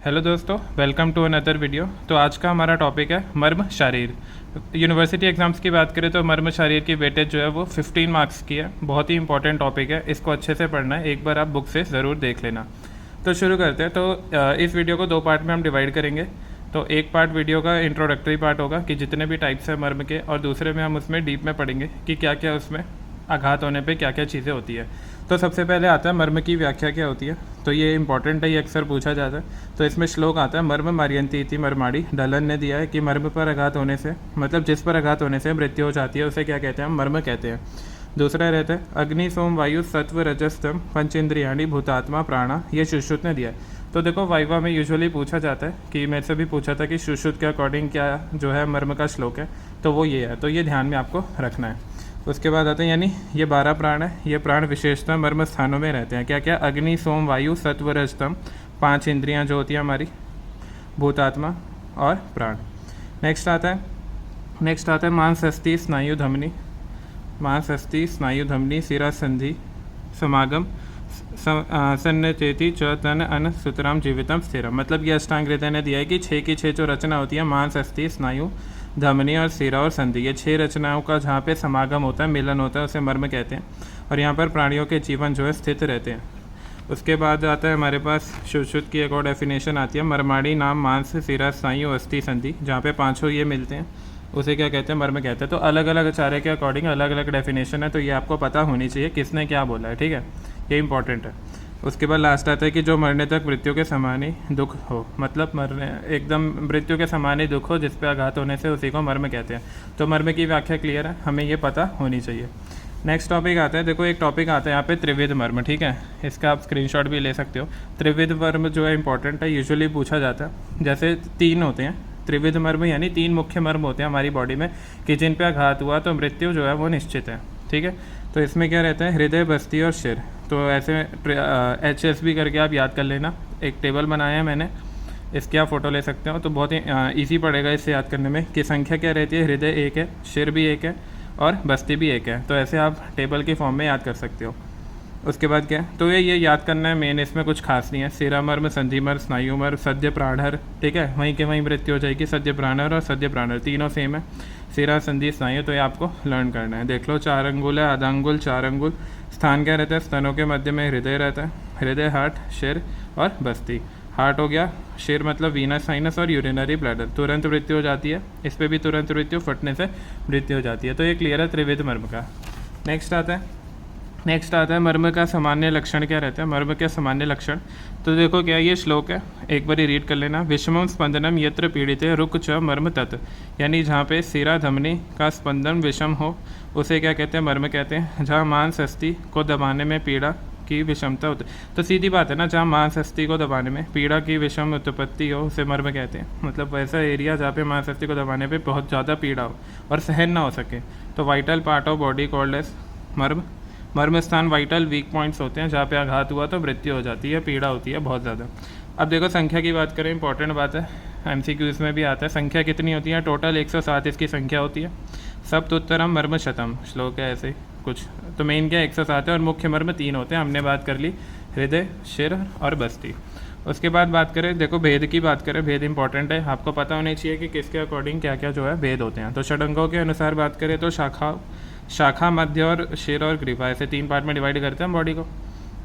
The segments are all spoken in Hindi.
हेलो दोस्तों, वेलकम टू अनदर वीडियो। तो आज का हमारा टॉपिक है मर्म शारीर। यूनिवर्सिटी एग्जाम्स की बात करें तो मर्म शारीर की वेटेज जो है वो 15 मार्क्स की है। बहुत ही इंपॉर्टेंट टॉपिक है, इसको अच्छे से पढ़ना है, एक बार आप बुक से ज़रूर देख लेना। तो शुरू करते हैं। तो इस वीडियो को दो पार्ट में हम डिवाइड करेंगे। तो एक पार्ट वीडियो का इंट्रोडक्टरी पार्ट होगा कि जितने भी टाइप्स हैं मर्म के, और दूसरे में हम उसमें डीप में पढ़ेंगे कि क्या क्या उसमें आघात होने पे क्या क्या चीज़ें होती है। तो सबसे पहले आता है मर्म की व्याख्या क्या होती है। तो ये इंपॉर्टेंट है, ये अक्सर पूछा जाता है। तो इसमें श्लोक आता है, मर्म मार्यन्ति इति मर्माणी। डलन ने दिया है कि मर्म पर आघात होने से, मतलब जिस पर आघात होने से मृत्यु हो जाती है, उसे क्या कहते हैं, मर्म कहते हैं। दूसरा रहता है अग्नि सोम वायु सत्व रजस्तम पंचेंद्रियाणी भूतात्मा प्राणा। ये सुश्रुत ने दिया है। तो देखो वाइवा में यूजुअली पूछा जाता है कि मेरे से भी पूछा था कि सुश्रुत के अकॉर्डिंग क्या जो है मर्म का श्लोक है, तो वो ये है। तो ये ध्यान में आपको रखना है। उसके बाद आते हैं, यानी ये 12 प्राण है। ये प्राण विशेषतः मर्म स्थानों में रहते हैं। क्या क्या? अग्नि सोम वायु सत्व रजतम, 5 इंद्रियां जो होती हैं हमारी, भूतात्मा और प्राण। नेक्स्ट आता है मांस अस्थि स्नायु धमनी। मांस अस्थि स्नायु धमनी सिरा संधि समागम सन्नचेति च तन अन सुतराम जीवितम स्थिरम। मतलब ये अष्टांग हृदय ने दिया है कि 6 की 6 जो रचना होती है, मांस अस्थि स्नायु धमनी और सिरा और संधि, ये 6 रचनाओं का जहाँ पे समागम होता है, मिलन होता है, उसे मर्म कहते हैं। और यहाँ पर प्राणियों के जीवन जो है स्थित रहते हैं। उसके बाद आता है हमारे पास सुश्रुत की एक और डेफिनेशन आती है, मर्माणी नाम मांस सिरा स्नायु अस्थि संधि। जहाँ पे पाँचों ये मिलते हैं उसे क्या कहते हैं, मर्म कहते हैं। तो अलग अलग आचार्य के अकॉर्डिंग अलग अलग डेफिनेशन है, तो ये आपको पता होनी चाहिए किसने क्या बोला है, ठीक है, ये इंपॉर्टेंट है। उसके बाद लास्ट आता है कि जो मरने तक मृत्यु के समान ही दुख हो, मतलब मरने एकदम मृत्यु के समान ही दुख हो, जिस पे आघात होने से उसी को मर्म कहते हैं। तो मर्म की व्याख्या क्लियर है, हमें ये पता होनी चाहिए। नेक्स्ट टॉपिक आता है, देखो एक टॉपिक आता है यहाँ पे त्रिविध मर्म, ठीक है, इसका आप स्क्रीनशॉट भी ले सकते हो। त्रिविध मर्म जो है इंपॉर्टेंट है, यूजुअली पूछा जाता है। जैसे 3 होते हैं त्रिविध मर्म, यानी 3 मुख्य मर्म होते हैं हमारी बॉडी में कि जिन पे आघात हुआ तो मृत्यु जो है वो निश्चित है, ठीक है। तो इसमें क्या रहता है, हृदय बस्ती और सिर। तो ऐसे HSB करके आप याद कर लेना, एक टेबल बनाया है मैंने, इसकी आप फ़ोटो ले सकते हो। तो बहुत ही ईजी पड़ेगा इससे याद करने में कि संख्या क्या रहती है, हृदय 1 है, सिर भी 1 है और बस्ती भी 1 है। तो ऐसे आप टेबल की फॉर्म में याद कर सकते हो। उसके बाद क्या है, तो ये याद करना है मेन, इसमें कुछ खास नहीं है। सिरामर्म, संधिमर्म, स्नायुमर्म, सद्य प्राणहर, ठीक है, वहीं के वहीं मृत्यु हो जाएगी। सद्य प्राणहर और सद्य प्राणहर तीनों सेम है, सिरा संधि स्नायु। तो ये आपको लर्न करना है। देख लो 4 अंगुल है, आधा अंगुल, 4 अंगुल। स्थान क्या रहता है, स्तनों के मध्य में हृदय रहता है। हृदय, हार्ट, सिर और बस्ती। हार्ट हो गया, सिर मतलब वीनस साइनस और यूरिनरी ब्लैडर। तुरंत मृत्यु हो जाती है, इस पर भी तुरंत मृत्यु, फटने से मृत्यु हो जाती है। तो ये क्लियर है त्रिविध मर्म का। नेक्स्ट आता है मर्म का सामान्य लक्षण क्या रहता है। मर्म के सामान्य लक्षण, तो देखो क्या ये श्लोक है, एक बार रीड कर लेना। विषमम स्पंदनम यत्र पीड़िते रुक च मर्म तत्, यानी जहाँ पे सिरा धमनी का स्पंदन विषम हो उसे क्या कहते हैं, मर्म कहते हैं। जहाँ मांस अस्थि को दबाने में पीड़ा की विषमता होती, तो सीधी बात है ना, जहाँ मांस अस्थि को दबाने में पीड़ा की विषम उत्पत्ति हो उसे मर्म कहते हैं। मतलब वैसा एरिया जहाँ पे मांस अस्थि को दबाने पे बहुत ज़्यादा पीड़ा हो और सहन ना हो सके, तो vital part of body called as मर्म। मर्म स्थान वाइटल वीक पॉइंट्स होते हैं, जहाँ पे आघात हुआ तो मृत्यु हो जाती है, पीड़ा होती है बहुत ज़्यादा। अब देखो संख्या की बात करें, इंपॉर्टेंट बात है, MCQ में भी आता है। संख्या कितनी होती है, टोटल 107 इसकी संख्या होती है। सप्तोत्तरम मर्म शतम श्लोक है ऐसे कुछ। तो मेन क्या 107 है और मुख्य मर्म 3 होते हैं, हमने बात कर ली, हृदय, सिर और बस्ती। उसके बाद बात करें, देखो भेद की बात करें, भेद इंपॉर्टेंट है, आपको पता होनी चाहिए कि किसके अकॉर्डिंग क्या क्या जो है भेद होते हैं। तो षडंगों के अनुसार बात करें तो शाखा, मध्य और सिर और ग्रीवा, ऐसे 3 पार्ट में डिवाइड करते हैं हम बॉडी को।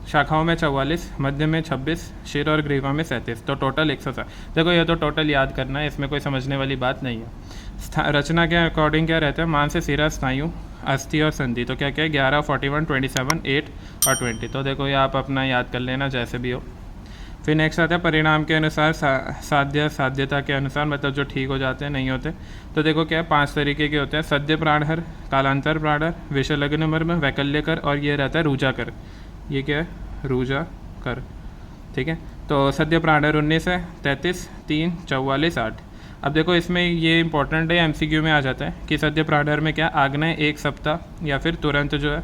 शाखाओं में 44, मध्य में 26, सिर और ग्रीवा में 37, तो टोटल 107। देखो ये तो टोटल याद करना है, इसमें कोई समझने वाली बात नहीं है। रचना के अकॉर्डिंग क्या रहता है, मांस से सिरा स्नायु अस्थि और संधि। तो क्या क्या है, 11, 41, 27, 8 और 20। तो देखो ये आप अपना याद कर लेना जैसे भी हो। फिर नेक्स्ट आता है परिणाम के अनुसार, साध्यता के अनुसार, मतलब जो ठीक हो जाते हैं नहीं होते। तो देखो क्या है, 5 तरीके के होते हैं, सद्य प्राणहर, कालांतर प्राणहर, विषलग्न मर्म, वैकल्यकर और ये रहता है रूजाकर। ये क्या है, रूजाकर, ठीक है। तो सद्य प्राणहर 19 है, 33, 3, 44, 8। अब देखो इसमें ये इंपॉर्टेंट है, MCQ में आ जाता है कि सद्य प्राणहर में क्या, आग्नेय 1 सप्ताह या फिर तुरंत जो है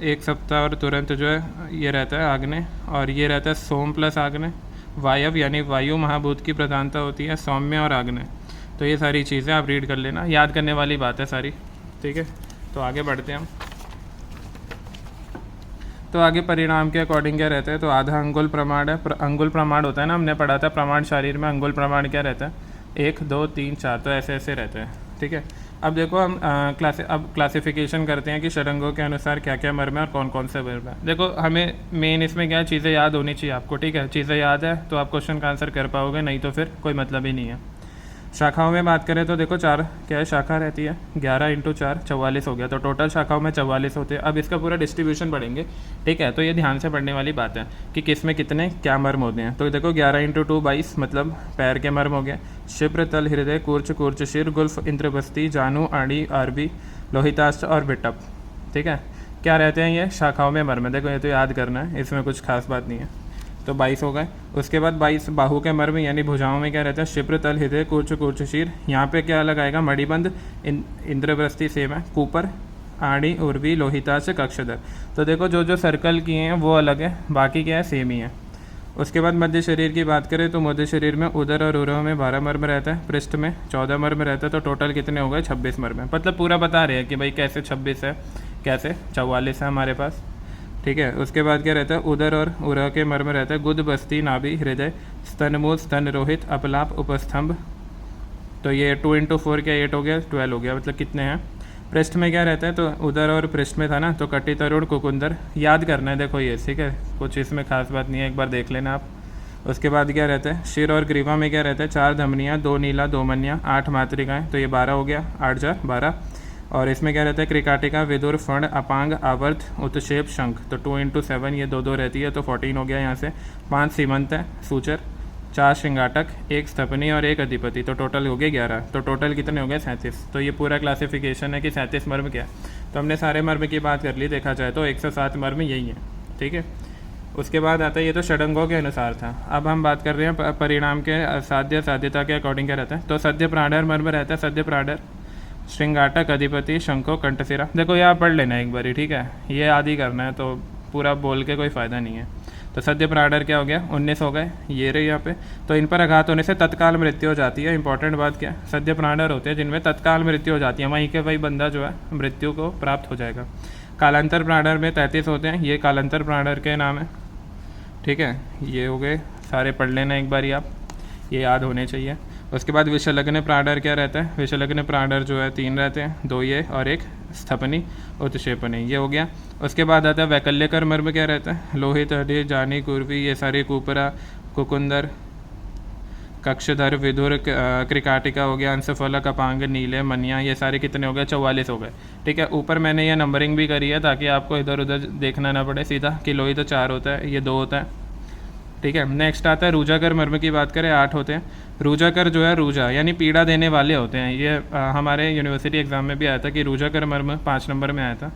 1 सप्ताह और तुरंत जो है ये रहता है आग्नेय, और ये रहता है सोम प्लस आग्नेय। वायव यानी वायु महाभूत की प्रधानता होती है, सौम्य और आग्नेय। तो ये सारी चीज़ें आप रीड कर लेना, याद करने वाली बात है सारी, ठीक है। तो आगे बढ़ते हैं हम। तो आगे परिणाम के अकॉर्डिंग क्या रहता है, तो आधा अंगुल प्रमाण है, अंगुल प्रमाण होता है ना, हमने पढ़ा था प्रमाण शारीर में अंगुल प्रमाण क्या रहता है, 1 2 3 4, तो ऐसे ऐसे रहते हैं। ठीक है, अब देखो हम क्लासिफिकेशन करते हैं कि षडंगों के अनुसार क्या क्या मर्म है और कौन कौन से मर्म है। देखो हमें मेन इसमें क्या चीज़ें याद होनी चाहिए आपको। ठीक है, चीज़ें याद है तो आप क्वेश्चन का आंसर कर पाओगे, नहीं तो फिर कोई मतलब ही नहीं है। शाखाओं में बात करें तो देखो 4 क्या है, शाखा रहती है, 11 × 4 44 हो गया, तो टोटल शाखाओं में 44 होते हैं। अब इसका पूरा डिस्ट्रीब्यूशन पढ़ेंगे। ठीक है, तो ये ध्यान से पढ़ने वाली बात है कि किस में कितने क्या मर्म होते हैं। तो देखो 11 × 2 22, मतलब पैर के मर्म हो गए, शिप्र, तल, हृदय, कूर्च, कूर्चशीर, गुल्फ, इंद्रबस्ती, जानू, आड़ी, आरबी, लोहितास्थ और बिटप। ठीक है, क्या रहते हैं ये शाखाओं में मर्म। देखो ये तो याद करना है, इसमें कुछ खास बात नहीं है। तो 22 हो गए। उसके बाद 22 बाहू के मर्म यानी भुजाओं में क्या रहता है, शिप्र, तल, हृदय, कूर्च, कूर्चशीर। यहाँ पे क्या अलग आएगा, मणिबंध, इंद्रवृष्टि सेम है, कूपर, आड़ी, उर्वी, लोहितास्थ, कक्षधर। तो देखो जो जो सर्कल किए हैं वो अलग है, बाकी क्या है सेम ही है। उसके बाद मध्य शरीर की बात करें तो मध्य शरीर में उदर और उरह में 12 मर्म रहता है, पृष्ठ में 14 मर्म रहता है, तो टोटल कितने हो गए 26 मर्म है। मतलब पूरा बता रहे हैं कि भाई कैसे 26 है, कैसे 44 है हमारे पास। ठीक है, उसके बाद क्या रहता है, उदर और उरह के मर्म रहता है, गुद, बस्ती, नाभि, हृदय, स्तनमूल, स्तन रोहित, अपलाप, उपस्तंभ। तो ये 2 × 4 क्या 8 हो गया, 12 हो गया, मतलब कितने हैं। पृष्ठ में क्या रहता है, तो उदर और पृष्ठ में था ना, तो कटी, तरुण, कुकुंदर याद करना है। देखो ये ठीक है, कुछ इसमें खास बात नहीं है, एक बार देख लेना आप। उसके बाद क्या रहता है, शिर और ग्रीवा में क्या रहता है, 4 धमनियाँ, 2 नीला, 2 मनिया, 8 मातृकाएँ, तो ये 12 हो गया, 8 × 4 12। और इसमें क्या रहता है, क्रिकाटिका, विदुर, फण, अपांग, आवर्त, उत्क्षेप, शंख, तो 2 × 7 ये 2 2 रहती है, तो 14 हो गया यहाँ से। 5 सीमंत है, सूचर, 4 श्रृंगाटक, 1 स्थपनी और 1 अधिपति, तो टोटल हो गए 11। तो टोटल कितने हो गए 37। तो ये पूरा क्लासिफिकेशन है कि 37 मर्म क्या है। तो हमने सारे मर्म की बात कर ली, देखा जाए तो 107 मर्म यही है। ठीक है, उसके बाद आता है, ये तो षडंगों के अनुसार था। अब हम बात कर रहे हैं परिणाम के साध्य साध्यता के अकॉर्डिंग क्या रहता है। तो सद्य प्राणर मर्म रहता है, सद्य प्राणर, श्रृंगाटक, अधिपति, शंको, कंठशिरा। देखो यहाँ पढ़ लेना एक बारी। ठीक है, ये आदि करना है, तो पूरा बोल के कोई फ़ायदा नहीं है। तो सद्य प्राणर क्या हो गया, 19 हो गए, ये रहे यहाँ पे। तो इन पर आघात होने से तत्काल मृत्यु हो जाती है। इंपॉर्टेंट बात क्या है, सद्य प्राणर होते हैं जिनमें तत्काल मृत्यु हो जाती है, वहीं के वही बंदा जो है मृत्यु को प्राप्त हो जाएगा। कालांतर प्राणर में 33 होते हैं, ये कालांतर प्राणर के नाम है। ठीक है, ये हो गए सारे, पढ़ लेना एक बारी आप, ये याद होने चाहिए। उसके बाद विषलग्न प्राणर क्या रहता है, विषलग्न प्राणर जो है 3 रहते हैं, 2 ये और 1 स्थपनी, उत्क्षेपणी, ये हो गया। उसके बाद आता है वैकल्यकर मर्म क्या रहता है, लोहित, हड्डी, जानी, कुर्वी, ये सारे, कूपरा, कुकुंदर, कक्षधर, विधुर, क्रिकाटिका हो गया, अंशफलक, अपांग, नीले, मनिया, ये सारे कितने हो गए 44 हो गए। ठीक है, ऊपर मैंने ये नंबरिंग भी करी है ताकि आपको इधर उधर देखना ना पड़े, सीधा कि लोहित 4 होता है, ये 2 होता है। ठीक है, नेक्स्ट आता है रूजाकर मर्म की बात करें, 8 होते हैं। रूजाकर जो है, रूजा यानी पीड़ा देने वाले होते हैं। ये हमारे यूनिवर्सिटी एग्जाम में भी आया था कि रूजाकर मर्म 5 नंबर में आया था,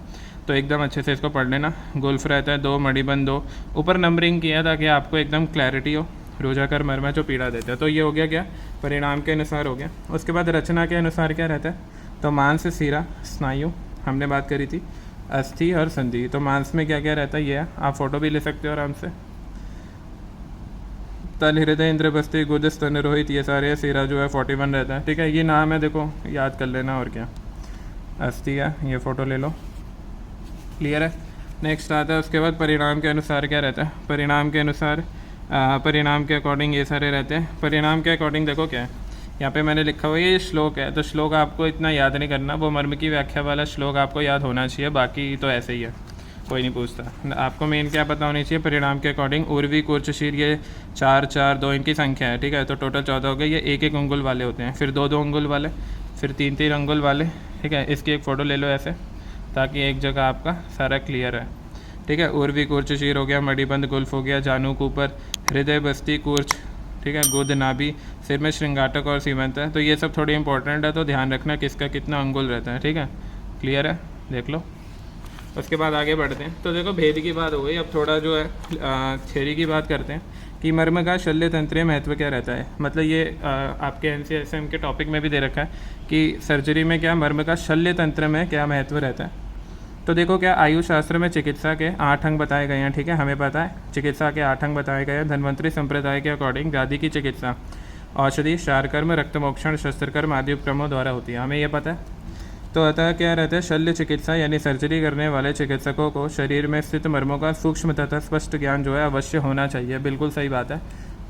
तो एकदम अच्छे से इसको पढ़ लेना। गुल्फ रहता है 2, मणिबंध 2, ऊपर नंबरिंग किया ताकि आपको एकदम क्लैरिटी हो। रूजाकर मर्म है जो पीड़ा देता है। तो ये हो गया क्या, परिणाम के अनुसार हो गया। उसके बाद रचना के अनुसार क्या रहता है, तो मांस, सिरा, स्नायु हमने बात करी थी, अस्थि और संधि। तो मांस में क्या क्या रहता है, ये है, आप फोटो भी ले सकते हो आराम से। तल, हृदय, इंद्रबस्ती, गुद, स्तन रोहित, ये सारे। सिरा जो है 41 रहता है। ठीक है, ये नाम है, देखो याद कर लेना, और क्या। अस्थि है, ये फ़ोटो ले लो, क्लियर है। नेक्स्ट आता है उसके बाद परिणाम के अनुसार क्या रहता है, परिणाम के अनुसार परिणाम के अकॉर्डिंग ये सारे रहते हैं। परिणाम के अकॉर्डिंग देखो क्या है, यहाँ पे मैंने लिखा हुआ है, ये श्लोक है, तो श्लोक आपको इतना याद नहीं करना, वो मर्म की व्याख्या वाला श्लोक आपको याद होना चाहिए, बाकी तो ऐसे ही है, कोई नहीं पूछता। आपको मेन क्या पता होनी चाहिए, परिणाम के अकॉर्डिंग उर्वी, कूर्चशीर, ये 4 4 2 इनकी संख्या है। ठीक है, तो टोटल 14 हो गए। ये 1 1 अंगुल वाले होते हैं, फिर 2 2 अंगुल वाले, फिर 3 3 अंगुल वाले। ठीक है, इसकी एक फ़ोटो ले लो ऐसे, ताकि एक जगह आपका सारा क्लियर है। ठीक है, उर्वी, कूर्चशीर हो गया, मणिबंध, गुल्फ हो गया, जानू, कूपर, हृदय, बस्ती, कूर्च, ठीक है, गुद, नाभि, सिर में श्रृंगाटक और सीमंत है। तो ये सब थोड़ी इंपॉर्टेंट है, तो ध्यान रखना किसका कितना अंगुल रहता है। ठीक है, क्लियर है, देख लो। उसके बाद आगे बढ़ते हैं। तो देखो भेद की बात हो गई, अब थोड़ा जो है थ्योरी की बात करते हैं कि मर्म का शल्य तंत्रीय महत्व क्या रहता है। मतलब ये आपके NCSM के टॉपिक में भी दे रखा है कि सर्जरी में क्या मर्म का शल्य तंत्र में क्या महत्व रहता है। तो देखो क्या आयुष शास्त्र में चिकित्सा के 8 अंग बताए गए हैं। ठीक है, हमें पता है चिकित्सा के 8 अंग बताए गए हैं। धन्वंतरी संप्रदाय के अकॉर्डिंग व्याधि की चिकित्सा औषधि, क्षारकर्म, रक्तमोक्षण, शस्त्रकर्म आदि उपक्रमों द्वारा होती है, हमें यह पता है। तो अतः क्या रहता है, शल्य चिकित्सा यानी सर्जरी करने वाले चिकित्सकों को शरीर में स्थित मर्मों का सूक्ष्म तथा स्पष्ट ज्ञान जो है अवश्य होना चाहिए। बिल्कुल सही बात है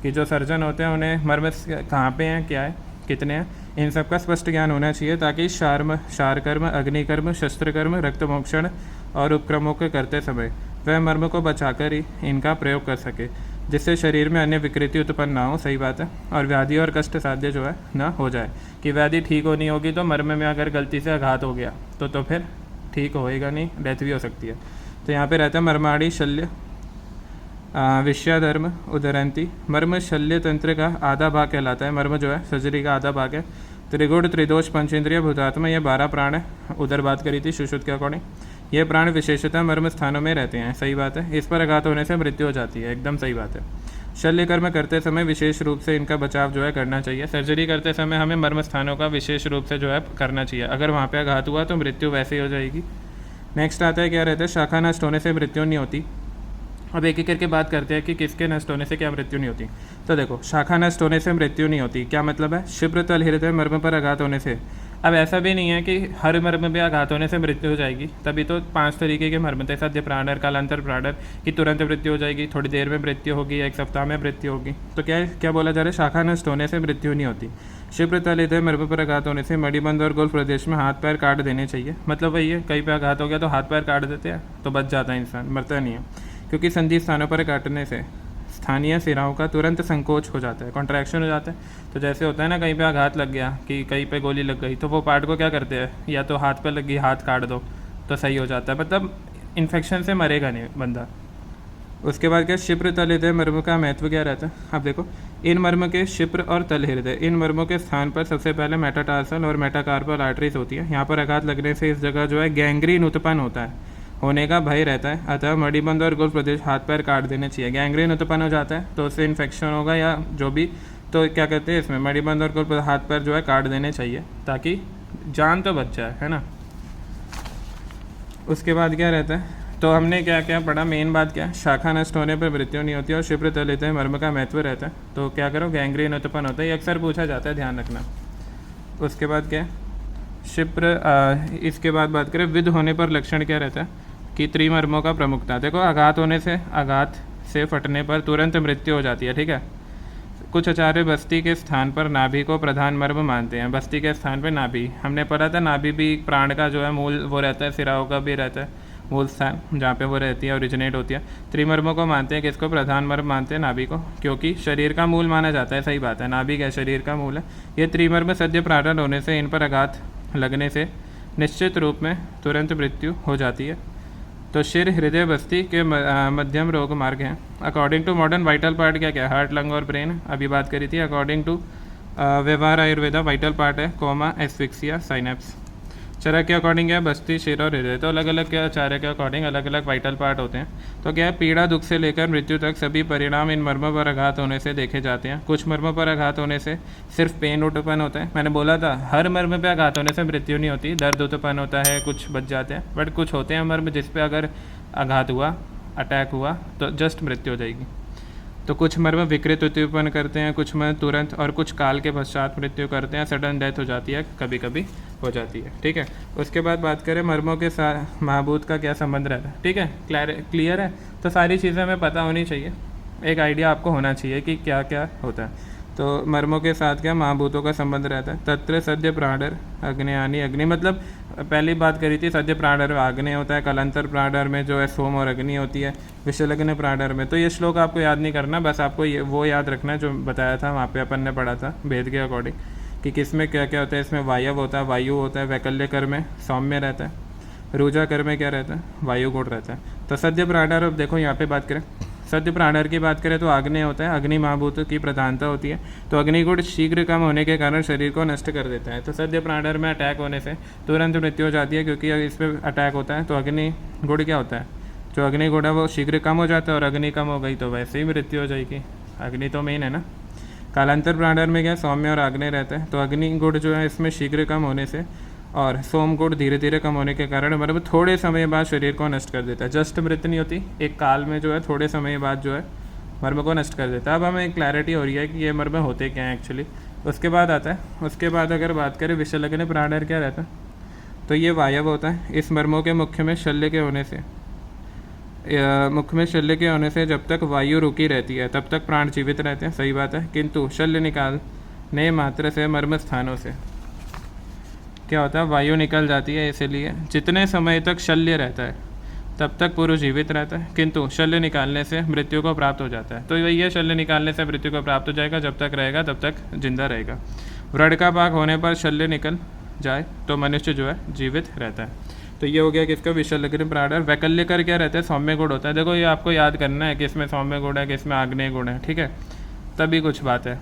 कि जो सर्जन होते हैं उन्हें मर्म कहाँ पे हैं, क्या है, कितने हैं, इन सब का स्पष्ट ज्ञान होना चाहिए, ताकि शारकर्म, अग्निकर्म, शस्त्रकर्म, रक्तमोक्षण और उपक्रमों के करते समय वह मर्म को बचाकर ही इनका प्रयोग कर सके, जिससे शरीर में अन्य विकृति उत्पन्न ना हो। सही बात है। और व्याधि और कष्ट साध्य जो है ना हो जाए, कि व्याधि ठीक होनी होगी तो मर्म में अगर गलती से आघात हो गया तो फिर ठीक होएगा नहीं, डेथ भी हो सकती है। तो यहाँ पे रहता है मर्माणी शल्य विषयाधर्म उदरंती। मर्म शल्य तंत्र का आधा भाग कहलाता है। मर्म जो है सर्जरी का आधा भाग है। त्रिगुण, त्रिदोष, पंचेंद्रिय, भूतात्मा, ये 12 प्राण है। उधर बात करी थी सुश्रुत के अकॉर्डिंग। ये प्राण विशेषतः मर्म स्थानों में रहते हैं। सही बात है। इस पर आघात होने से मृत्यु हो जाती है। एकदम सही बात है। शल्य कर्म करते समय विशेष रूप से इनका बचाव जो है करना चाहिए। सर्जरी करते समय हमें मर्म स्थानों का विशेष रूप से जो है करना चाहिए। अगर वहाँ पे आघात हुआ तो मृत्यु वैसे ही हो जाएगी। नेक्स्ट आता है, क्या रहता है, शाखा नष्ट होने से मृत्यु नहीं होती। अब एक एक करके बात करते हैं कि किसके नष्ट होने से क्या मृत्यु नहीं होती। तो देखो, शाखा नष्ट होने से मृत्यु नहीं होती, क्या मतलब है, शिप्र तल हृदय मर्म पर आघात होने से। अब ऐसा भी नहीं है कि हर मर्म में आघात होने से मृत्यु हो जाएगी। तभी तो 5 तरीके के मर्म थे, सद्य प्राणर, कालांतर प्राणर, की तुरंत मृत्यु हो जाएगी, थोड़ी देर में मृत्यु होगी, 1 सप्ताह में मृत्यु होगी। तो क्या बोला जा रहा है, शाखा नष्ट होने से मृत्यु नहीं होती। शिप्र तल हृदय मर्म पर आघात होने से मणिबंध और गोल प्रदेश में हाथ पैर काट देने चाहिए। मतलब वही है, कहीं पे आघात हो गया तो हाथ पैर काट देते हैं तो बच जाता है इंसान, मरता नहीं है। क्योंकि संधि स्थानों पर काटने से स्थानीय सिराओं का तुरंत संकोच हो जाता है, कॉन्ट्रैक्शन हो जाता है। तो जैसे होता है ना, कहीं पे आघात लग गया, कि कहीं पे गोली लग गई, तो वो पार्ट को क्या करते हैं, या तो हाथ पे लगी, हाथ काट दो तो सही हो जाता है। मतलब इन्फेक्शन से मरेगा नहीं बंदा। उसके बाद क्या, शिप्र तल हृदय मर्म का महत्व क्या रहता है। अब देखो, इन मर्म के शिप्र और तल हृदय, इन मर्मों के स्थान पर सबसे पहले मेटाटार्सल और मेटाकार्पल आर्टरीज होती है। यहाँ पर आघात लगने से इस जगह जो है गैंग्रीन उत्पन्न होता है, होने का भय रहता है। अतः मणिबंध और गोल प्रदेश हाथ पैर काट देने चाहिए। गैंग्रीन उत्पन्न हो जाता है तो उससे इन्फेक्शन होगा या जो भी, तो क्या कहते हैं, इसमें मणिबंध और गोल हाथ पैर जो है काट देने चाहिए, ताकि जान तो बच जाए, है ना। उसके बाद क्या रहता है, तो हमने क्या क्या पढ़ा, मेन बात क्या है, शाखा नष्ट होने पर मृत्यु नहीं होती और शिप्र तल हृदय मर्म का महत्व रहता है। तो क्या करो, गैंग्रीन उत्पन्न होता है, ये अक्सर पूछा जाता है, ध्यान रखना। उसके बाद क्या, शिप्र, इसके बाद बात करें विध होने पर लक्षण क्या रहता है, कि त्रिमर्मों का प्रमुखता। देखो, आघात होने से, आघात से फटने पर तुरंत मृत्यु हो जाती है, ठीक है। कुछ आचार्य बस्ती के स्थान पर नाभि को प्रधान मर्म मानते हैं। बस्ती के स्थान पर नाभि, हमने पढ़ा था, नाभि भी प्राण का जो है मूल वो रहता है, सिराओं का भी रहता है मूल स्थान, जहाँ पे वो रहती है, ओरिजिनेट होती है। त्रिमर्मों को मानते हैं, किसको, प्रधान मर्म मानते हैं नाभि को, क्योंकि शरीर का मूल माना जाता है। सही बात है, नाभि क्या शरीर का मूल है। ये त्रिमर्म सद्य प्राण होने से इन पर आघात लगने से निश्चित रूप में तुरंत मृत्यु हो जाती है। तो शिर, हृदय, बस्ती के मध्यम रोग मार्ग हैं। According to modern vital part क्या क्या, हार्ट, लंग और ब्रेन, अभी बात करी थी। अकॉर्डिंग टू व्यवहार आयुर्वेदा वाइटल पार्ट है कोमा, एस्फिक्सिया, साइनेप्स। चरक के अकॉर्डिंग है बस्ती, शिर और हृदय। तो अलग अलग क्या, आचार्य के अकॉर्डिंग अलग अलग वाइटल पार्ट होते हैं। तो क्या है, पीड़ा, दुख से लेकर मृत्यु तक सभी परिणाम इन मर्मों पर आघात होने से देखे जाते हैं। कुछ मर्मों पर आघात होने से सिर्फ पेन उत्पन्न होता है। मैंने बोला था, हर मर्म पे आघात होने से मृत्यु नहीं होती, दर्द उत्पन्न होता है, कुछ बच जाते हैं। बट कुछ होते हैं मर्म जिस पे अगर आघात हुआ, अटैक हुआ, तो जस्ट मृत्यु हो जाएगी। तो कुछ मर्म विकृत उत्पन्न करते हैं, कुछ मर्म तुरंत, और कुछ काल के पश्चात मृत्यु करते हैं। सडन डेथ हो जाती है, कभी कभी हो जाती है, ठीक है। उसके बाद बात करें मर्मों के साथ महाभूत का क्या संबंध रहता है, ठीक है। क्लियर है। तो सारी चीज़ें हमें पता होनी चाहिए, एक आइडिया आपको होना चाहिए कि क्या क्या होता है। तो मर्मों के साथ क्या महाभूतों का संबंध रहता है। तत्र सद्य प्राणर अग्नियानी, अग्नि मतलब पहली बात करी थी, सद्य प्राणर में आग्नेय होता है, कलांतर प्राणर में जो है सोम और अग्नि होती है, विषलग्न प्राणर में। तो ये श्लोक आपको याद नहीं करना, बस आपको ये वो याद रखना है जो बताया था वहाँ पे अपन ने पढ़ा था वेद के अकॉर्डिंग, कि किस में क्या क्या होता है। इसमें वायव होता है, वायु होता है, वैकल्य कर में सौम्य रहता है, रुजा कर में क्या रहता है, वायु गुण रहता है। तो सद्य प्राणर, अब देखो यहाँ पे बात करें, सद्य प्राणर की बात करें तो आग्नेय होता है, अग्नि महाभूत की प्रधानता होती है। तो अग्निगुण शीघ्र कम होने के कारण शरीर को नष्ट कर देता है। तो सद्य प्राणर में अटैक होने से तुरंत मृत्यु हो जाती है, क्योंकि इस पर अटैक होता है। तो अग्निगुण क्या होता है, जो अग्निगुण है वो शीघ्र कम हो जाता है, और अग्नि कम हो गई तो वैसे ही मृत्यु हो जाएगी। अग्नि तो मेन है ना। कालांतर प्राणर में क्या, सौम्य और आग्नेय रहता है। तो अग्निगुण जो है इसमें शीघ्र कम होने से और सोम गुण धीरे धीरे कम होने के कारण मतलब थोड़े समय बाद शरीर को नष्ट कर देता है। जस्ट मृत्यु नहीं होती, एक काल में जो है थोड़े समय बाद जो है मर्म को नष्ट कर देता है। अब हमें क्लैरिटी हो रही है कि ये मर्म होते क्या हैं एक्चुअली। उसके बाद आता है, उसके बाद अगर बात करें विषलग्न प्राणर क्या रहता है, तो ये वायव होता है। इस मर्मों के मुख्य में शल्य के होने से जब तक वायु रुकी रहती है तब तक प्राण जीवित रहते हैं, सही बात है। किंतु शल्य निकालने मात्र से मर्म स्थानों से क्या होता है, वायु निकल जाती है, इसलिए जितने समय तक शल्य रहता है तब तक पुरुष जीवित रहता है, किंतु शल्य निकालने से मृत्यु को प्राप्त हो जाता है। तो वही है, शल्य निकालने से मृत्यु को प्राप्त हो जाएगा, जब तक रहेगा तब तक जिंदा रहेगा। व्रण का पाक होने पर शल्य निकल जाए तो मनुष्य जो है जीवित रहता है। तो ये हो गया किसका, विशल्यग्नि प्राण। वैकल्य कर क्या रहता है, सौम्य गुण होता है। देखो ये आपको याद करना है, किसमें सौम्य गुण है, किसमें आग्नेय गुण है, ठीक है, तभी कुछ बात है।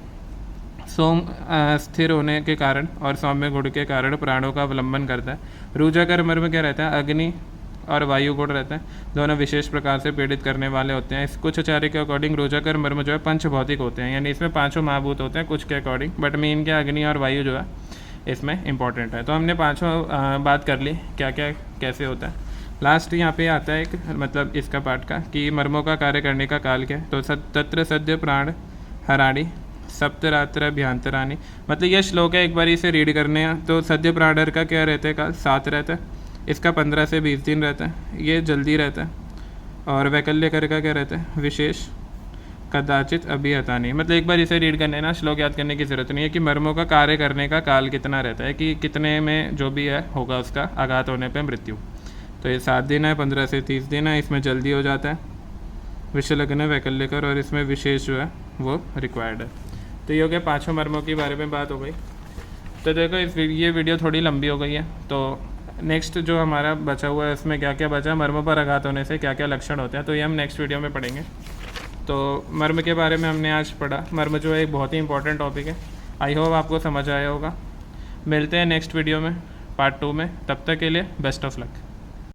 सोम स्थिर होने के कारण और सौम्य गुण के कारण प्राणों का अवलंबन करता है। रुजाकर मर्म क्या रहता है, अग्नि और वायु गुण रहता है, दोनों विशेष प्रकार से पीड़ित करने वाले होते हैं। इस कुछ आचार्य के अकॉर्डिंग रुजाकर मर्म जो है पंच भौतिक होते हैं, यानी इसमें पांचों महाभूत होते हैं कुछ के अकॉर्डिंग, बट मेन के अग्नि और वायु जो है इसमें इंपॉर्टेंट है। तो हमने पांचों बात कर ली क्या क्या कैसे होता है। लास्ट यहाँ पे आता है एक मतलब इसका पार्ट का कि मर्मों का कार्य करने का काल क्या है। तो तत्र सद्य प्राण हराणी सप्तरात्राभ्यंतराणी, मतलब ये श्लोक है, एक बार इसे रीड करने हैं। तो सद्य प्राणर का क्या रहता है काल, 7 रहता है, इसका 15 से 20 दिन रहता है, ये जल्दी रहता है। और वैकल्य कर का क्या रहता है, विशेष कदाचित अभिहतानी, मतलब एक बार इसे रीड करने ना, श्लोक याद करने की ज़रूरत नहीं है कि मर्मों का कार्य करने का काल कितना रहता है, कि कितने में जो भी है होगा उसका आघात होने पे मृत्यु। तो ये 7 दिन है, 15 से 30 दिन है, इसमें जल्दी हो जाता है विषलग्न वैकल्यकर, और इसमें विशेष जो है वो रिक्वायर्ड है। तो ये हो गया पाँचों मर्मों के बारे में बात हो गई। तो देखो ये वीडियो थोड़ी लंबी हो गई है, तो नेक्स्ट जो हमारा बचा हुआ है इसमें क्या क्या बचा, मर्मों पर आघात होने से क्या क्या लक्षण होते हैं, तो ये हम नेक्स्ट वीडियो में पढ़ेंगे। तो मर्म के बारे में हमने आज पढ़ा। मर्म जो है एक बहुत ही इंपॉर्टेंट टॉपिक है। आई होप आपको समझ आया होगा। मिलते हैं नेक्स्ट वीडियो में, पार्ट 2 में। तब तक के लिए बेस्ट ऑफ लक।